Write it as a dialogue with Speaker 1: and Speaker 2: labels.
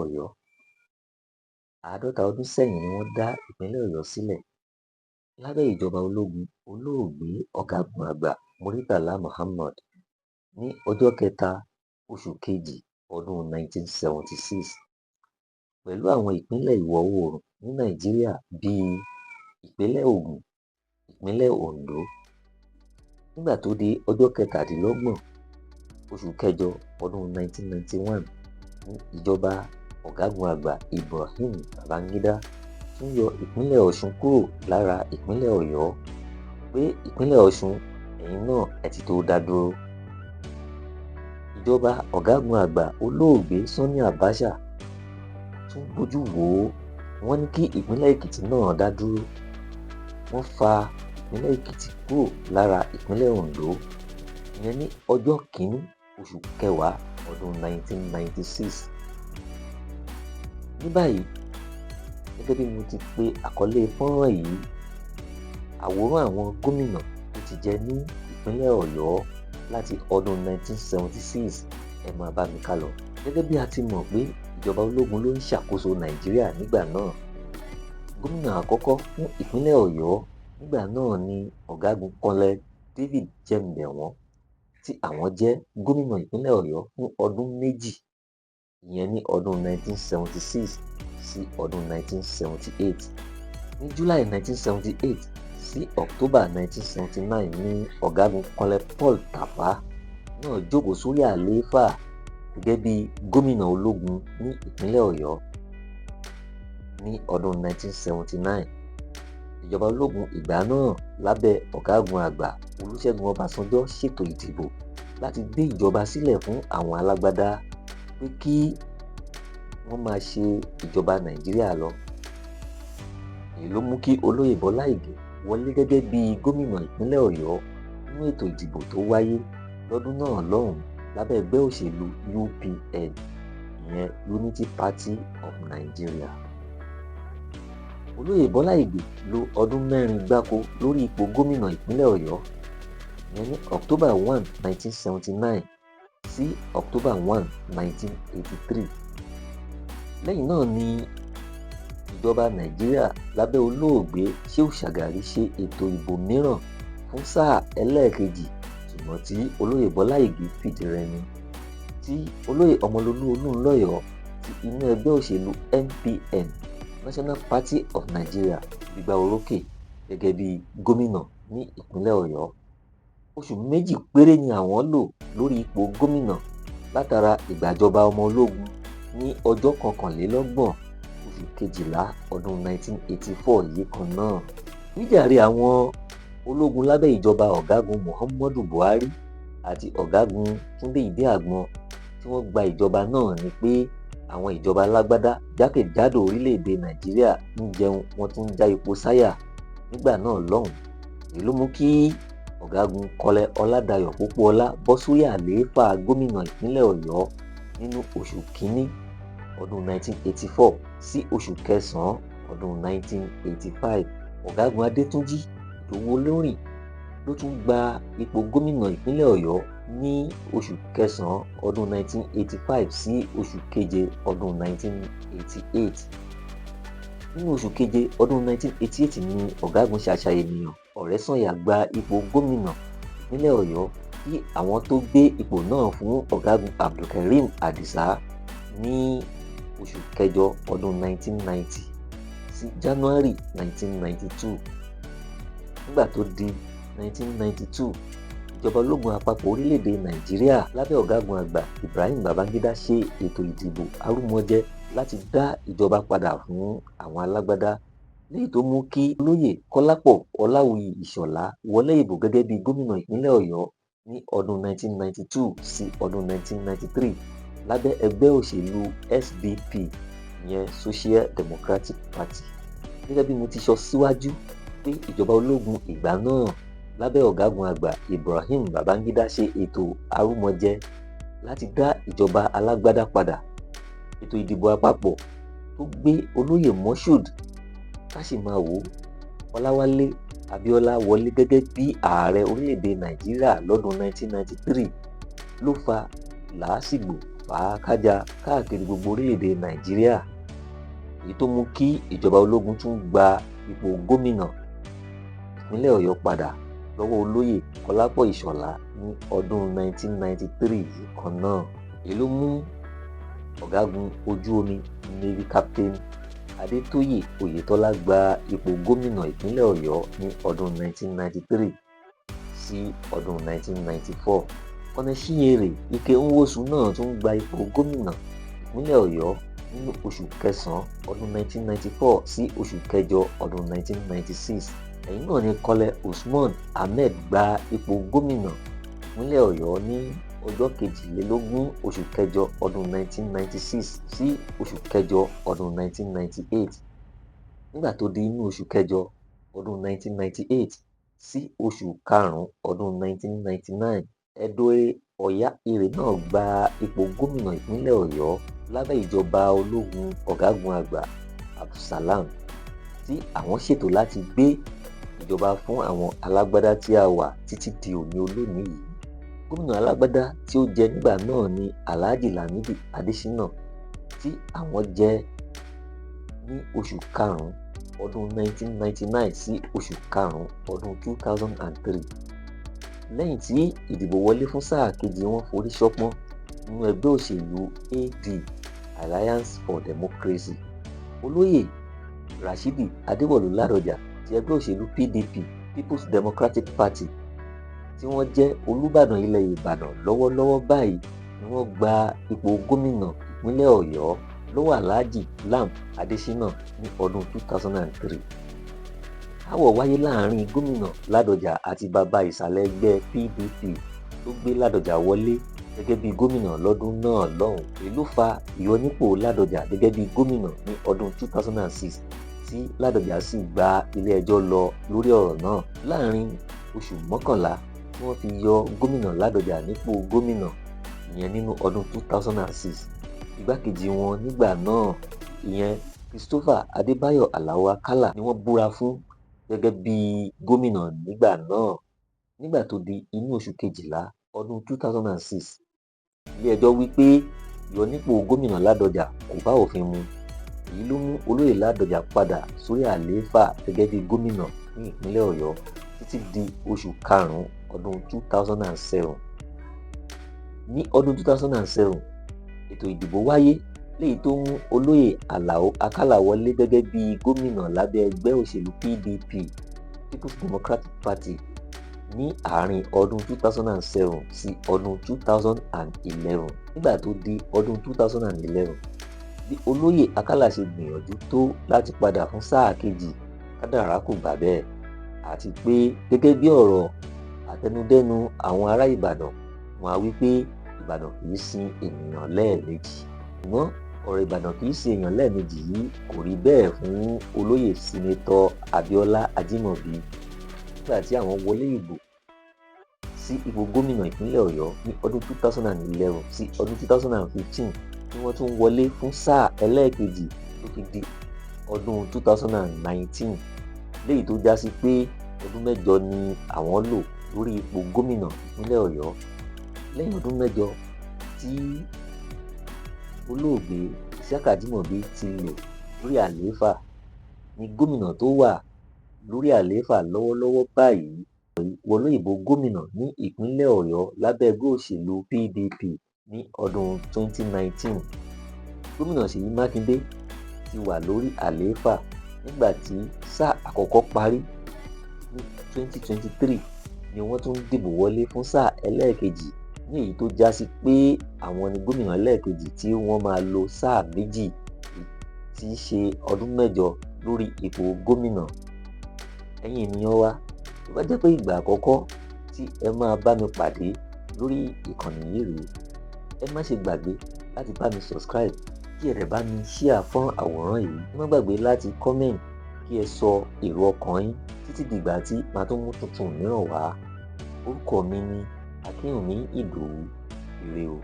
Speaker 1: Ọ̀yọ́. 50 ọdún sẹ́yìn ni wọ́n dá ìpínlẹ̀ Ọ̀yọ́ sílẹ̀ lábẹ́ ìjọba ológun olóògbé ọ̀gágun àgbà Muritàlá Muhammad ní ọjọ́ 3 oṣù kejì ọdún 1976 pẹ̀lú àwọn ìpínlẹ̀ ìwọ̀ oòrùn ní Nàìjíríà bíi ìpínlẹ̀ Ògùn, ìpínlẹ̀ Oǹdó. Nígbà tó di ọjọ́ 27 oṣù kẹjọ ọdún 1991 ní ìjọba ọ̀gágun àgbà Ibrahim Babangida tún yọ ìpínlẹ̀ Ọ̀ṣun kúrò lára ìpínlẹ̀ Ọ̀yọ́ pé ìpínlẹ̀ Ọ̀ṣun ẹ̀yin náà ẹ ti tó dá dúró. Ìjọba ọ̀gágun àgbà olóògbé Sani Abacha tún bójú wò ó, wọ́n ní kí ìpínlẹ̀ Èkìtì náà dá dúró. Wọ́n fa ìpínlẹ̀ Èkìtì kúrò lára ìpínlẹ̀ Oǹdó ìyẹn ní ọjọ́ 1 oṣù kẹwàá ọdún 1996. Ní báyìí, gẹ́gẹ́ bí mo ti pe àkọlé fọ́nrán yìí, àwòrán àwọn gómìnà tó ti jẹ ní ìpínlẹ̀ Ọ̀yọ́ láti ọdún 1976 ẹ máa bá mi ká lọ. Gẹ́gẹ́ bí a ti mọ̀ pé ìjọba ológun ló ń ṣàkóso Nàìjíríà nígbà náà. Gómìnà àkọ́kọ́ fún ìpínlẹ̀ Ọ̀yọ́ nígbà náà ni ọ̀gágun Kọ́nẹ́l David Jẹ́mbẹ̀wọ́n tí àwọn jẹ́ gómìnà ìpínlẹ̀ Ọ̀yọ́ fún ọdún méjì, ìyẹn ní ọdún 1976 sí ọdún 1978. Ní July 1978 sí October 1979 ní ọ̀gágun Kọ́nẹ́l Paul Tafa náà jókòó sórí àlééfà gẹ́gẹ́ bí gómìnà ológun ní ìpínlẹ̀ Ọ̀yọ́. Ní ọdún 1979, ìjọba ológun ìgbà náà lábẹ́ ọ̀gágun àgbà Olúṣẹ́gun Ọbásanjọ́ ṣètò ìdìbò láti gbé ìjọba sílẹ̀ fún àwọn alágbádá pé kí wọ́n máa ṣe ìjọba Nàìjíríà lọ. Èyí ló mú kí olóyè Bọ́lá Ìgè wọlé gẹ́gẹ́ bí gómìnà ìpínlẹ̀ Ọ̀yọ́ nínú ètò ìdìbò tó wáyé lọ́dún náà lọ́hùn lábẹ́ ẹgbẹ́ òṣèlú UPN, ìyẹn Unity Party of Nigeria. Olóyè Bọ́lá Ìgè lò ọdún 4 gbáko lórí ipò gómìnà ìpínlẹ̀ Ọ̀yọ́, ìyẹn ní October 1, 1979 sí October 1, 1983. Lẹ́yìn náà ni ìjọba Nàìjíríà lábẹ́ olóògbé Shehu Shagari ṣe ètò ìbò mìíràn fún sáà ẹlẹ́ẹ̀kejì, ṣùgbọ́n tí olóyè Bọ́lá Ìgè fìdí rẹmi, tí olóyè Ọmọlolú Olúnlọ́yọ̀ ti inú ẹgbẹ́ òṣèlú NPN, National Party of Nigeria, gbígbá orókè gẹ́gẹ́ bí gómìnà ní ìpínlẹ̀ Ọ̀yọ́. Oṣù méjì péré ni àwọn lò lórí ipò gómìnà látara ìgbàjọba ọmọ ológun ní ọjọ́ 21 oṣù kejìlá ọdún 1984 yìí kan náà. Níjàre àwọn ológun lábẹ́ ìjọba ọ̀gágun Muhammadu Buhari àti ọ̀gágun Túndé Ìdí-Àgbọn tí wọ́n gba ìjọba náà ni pé àwọn ìjọba alágbádá jákèjádò orílẹ̀-èdè Nàìjíríà ń jẹun wọ́n tún ń já epo sáyà nígbà náà lọ́hùn. Èyí ló mú kí ọ̀gágun Kọ́nẹ́l Ọládayọ̀ Pópóọlá bọ́ sórí àlééfà gómìnà ìpínlẹ̀ Ọ̀yọ́ nínú oṣù kínní ọdún 1984 sí oṣù kẹsàn-án ọdún 1985. Ọ̀gágun Adétúnjì Ìdòwú-Olórìn ló tún gba ipò gómìnà ìpínlẹ̀ Ọ̀yọ́ ní oṣù kẹsàn-án ọdún 1985 sí oṣù keje ọdún 1988. Nínú oṣù keje ọdún 1988 ni ọ̀gágun Ṣàṣà Ènìyàn Ọ̀rẹ́sànyà gba ipò gómìnà ìpínlẹ̀ Ọ̀yọ́ kí àwọn tó gbé ipò náà fún ọ̀gágun Abdulkareem Adisa ní oṣù kẹjọ ọdún 1990 sí January 1992. Nígbà tó di 1992, ìjọba ológun àpapọ̀ orílẹ̀-èdè Nàìjíríà lábẹ́ ọ̀gágun àgbà Ibrahim Babangida ṣe ètò ìdìbò arúmọjẹ láti dá ìjọba padà fún àwọn alágbádá, léyìí tó mú kí olóyè Kọ́lápọ̀ Ọláwuyì Ìṣọ̀lá wọlé ìbò gẹ́gẹ́ bí gómìnà ìpínlẹ̀ Ọ̀yọ́ ní ọdún 1992 sí ọdún 1993 lábẹ́ ẹgbẹ́ òṣèlú SDP, ìyẹn Social Democratic Party. Gẹ́gẹ́ bí mo ti sọ síwájú pé ìjọba ológun ìgbà náà lábẹ́ ọ̀gágun àgbà Ibrahim Babangida ṣe ètò arúmọjẹ láti dá ìjọba alágbádá padà. Ètò ìdìbò àpapọ̀ tó gbé olóyè Moshood Káṣímáwo Ọláwálé Abíọ́lá wọlé gẹ́gẹ́ bí ààrẹ orílẹ̀-èdè Nàìjíríà lọ́dún 1993 ló fa làásìgbò fàákájà káàkiri gbogbo orílẹ̀-èdè Nàìjíríà, èyí tó mú kí ìjọba ológun tún gba ipò gómìnà ìpínlẹ̀ Ọ̀yọ́ padà lọ́wọ́ olóyè Kọlápọ̀ Ìṣọ̀lá ní ọdún 1993 yìí kan náà. Èyí ló mú ọ̀gágun ojú omi Navy Captain Adétóyè Oyètọ́lá gba ipò gómìnà ìpínlẹ̀ Ọ̀yọ́ ní ọdún 1993 sí ọdún 1994. Kọ́nẹ́ Ṣíyèrè Ike Nwosu náà tún gba ipò gómìnà ìpínlẹ̀ Ọ̀yọ́ nínú oṣù kẹsàn-án ọdún 1994 sí oṣù kẹjọ ọdún 1996. Ẹ̀yìn náà ni Kọ́lẹ̀ Usman Ahmed gba ipò gómìnà ìpínlẹ̀ Ọ̀yọ́ ní ọjọ́ 22 oṣù kẹjọ ọdún 1996 sí oṣù kẹjọ ọdún 1998. Nígbà tó di inú oṣù kẹjọ ọdún 1998 sí oṣù karùn-ún ọdún 1999, Ẹ̀dọ̀ẹ́ Ọ̀yáèrè náà gba ipò gómìnà ìpínlẹ̀ Ọ̀yọ́ lábẹ́ ìjọba ológun ọ̀gágun àgbà Abdulsalam, tí àwọn ṣètò láti gbé ìjọba fún àwọn alágbádá tí a wà títí di òní olónìí yìí. Gómìnà alágbádá tí ó jẹ nígbà náà ni Alhaji Lamidi Adesina, tí àwọn jẹ ní oṣù karùn-ún ọdún 1999 sí oṣù karùn-ún ọdún 2003. Lẹ́yìn tí ìdìbò wọlé fún sáà kejì wọn forí ṣọpọ́n nínú ẹgbẹ́ òṣèlú AD Alliance for Democracy. Olóyè Rashidi Adéwọ̀lú Ládọjà ti ẹgbẹ́ òṣèlú PDP People's Democratic Party, tí wọ́n jẹ́ Olúbàdàn ilẹ̀ Ìbàdàn lọ́wọ́lọ́wọ́ báyìí, ni wọ́n gba ipò gómìnà ìpínlẹ̀ Ọ̀yọ́ lọ́wọ́ Alhaji Lam Adesina ní ọdún 2003. Aáwọ̀ wáyé láàrin gómìnà Ládọjà àti bàbá ìsàlẹ̀ ẹgbẹ́ PDP tó gbé Ládọjà wọlé gẹ́gẹ́ bí gómìnà lọ́dún náà lọ́hùn. Èyí ló fa ìyọnípò Ládọjà gẹ́gẹ́ bí gómìnà ní ọdún 2006, tí Ládọjà sì gba ilé ẹjọ́ lọ lórí ọ̀rọ̀ náà. Láàrin oṣù mọ́kànlá tí wọ́n fi yọ gómìnà Ládọjà nípò gómìnà, ìyẹn nínú ọdún 2006, igbákejì wọn nígbà náà, ìyẹn Christopher Adébáyọ̀ Àlàó Àkàlà, ni wọ́n búra fún gẹ́gẹ́ bí gómìnà nígbà náà. Nígbà tó di inú oṣù kejìlá ọdún 2006, ilé ẹjọ́ wí pé ìyọnípò gómìnà Ládọjà kò bá òfin mu. Èyí ló mú olóyè Ládọjà padà sórí àlééfà gẹ́gẹ́ bí gómìnà ní ìpínlẹ̀ Ọ̀yọ́ títí di oṣù karùn-ún ọdún 2007. Ní ọdún 2007, ètò ìdìbò wáyé léyìí tó mú olóyè Àlàó Àkàlà wọlé gẹ́gẹ́ bí gómìnà lábẹ́ ẹgbẹ́ òṣèlú PDP People's Democratic Party ní àárín ọdún 2007 sí ọdún 2011. Nígbà tó di ọdún 2011, bí olóyè Àkàlà ṣe gbìyànjú tó láti padà fún sáà kejì, kádàrá kò gbà bẹ́ẹ̀, àti pé gẹ́gẹ́ bí ọ̀rọ̀ àtẹnudẹ́nu àwọn ará Ìbàdàn, wọ́n á wí pé Ìbàdàn kì í sin ènìyàn lẹ́ẹ̀mejì. Ṣùgbọ́n ọ̀rọ̀ Ìbàdàn kì í sin èèyàn lẹ́ẹ̀mejì yìí kò rí bẹ́ẹ̀ fún olóyè Sínátọ̀ Abíọ́lá Ajímọ̀bí. Nígbà tí àwọn wọlé ìbò sí ipò gómìnà ìpínlẹ̀ Ọ̀yọ́ ní ọdún 2011 sí ọdún 2015, tí wọ́n tún wọlé fún sáà ẹlẹ́ẹ̀kejì tó fi di ọdún 2019, léyìí tó já sí pé ọdún mẹ́jọ ni àwọn lò lórí ipò gómìnà ìpínlẹ̀ Ọ̀yọ́. Lẹ́yìn ọdún mẹ́jọ tí olóògbé Isiaka Ajímọ̀bí ti lò lórí àlééfà, ni gómìnà tó wà lórí àlééfà lọ́wọ́lọ́wọ́ báyìí wọlé ìbò gómìnà ní ìpínlẹ̀ Ọ̀yọ́ lábẹ́ ẹgbẹ́ òṣèlú PDP ní ọdún 2019. Gómìnà Ṣèyí Mákindé ti wà lórí àlééfà nígbà tí sáà àkọ́kọ́ parí ní 2023, ni wọ́n tún dìbò wọlé fún sáà ẹlẹ́ẹ̀kejì, ní èyí tó já sí pé àwọn ni gómìnà ẹlẹ́ẹ̀kejì tí wọ́n máa lo sáà méjì, tí í ṣe ọdún mẹ́jọ lórí ipò gómìnà. Ẹ̀yin ènìyàn wa, tó bá jẹ́ pé ìgbà àkọ́kọ́ tí ẹ máa bá mi pàdé lórí ìkànnì yìí rèé, ẹ má ṣe gbàgbé láti bá mi subscribe, kí ẹ dẹ̀ bá mi share fún àwòrán yìí. Ẹ má gbàgbé láti comment, kí ẹ sọ èrò ọkàn yín títí dìgbà tí màá tún mú tuntun mìíràn wá. Orúkọ mi ni Akínwùmí Ìdòwú. Ire o.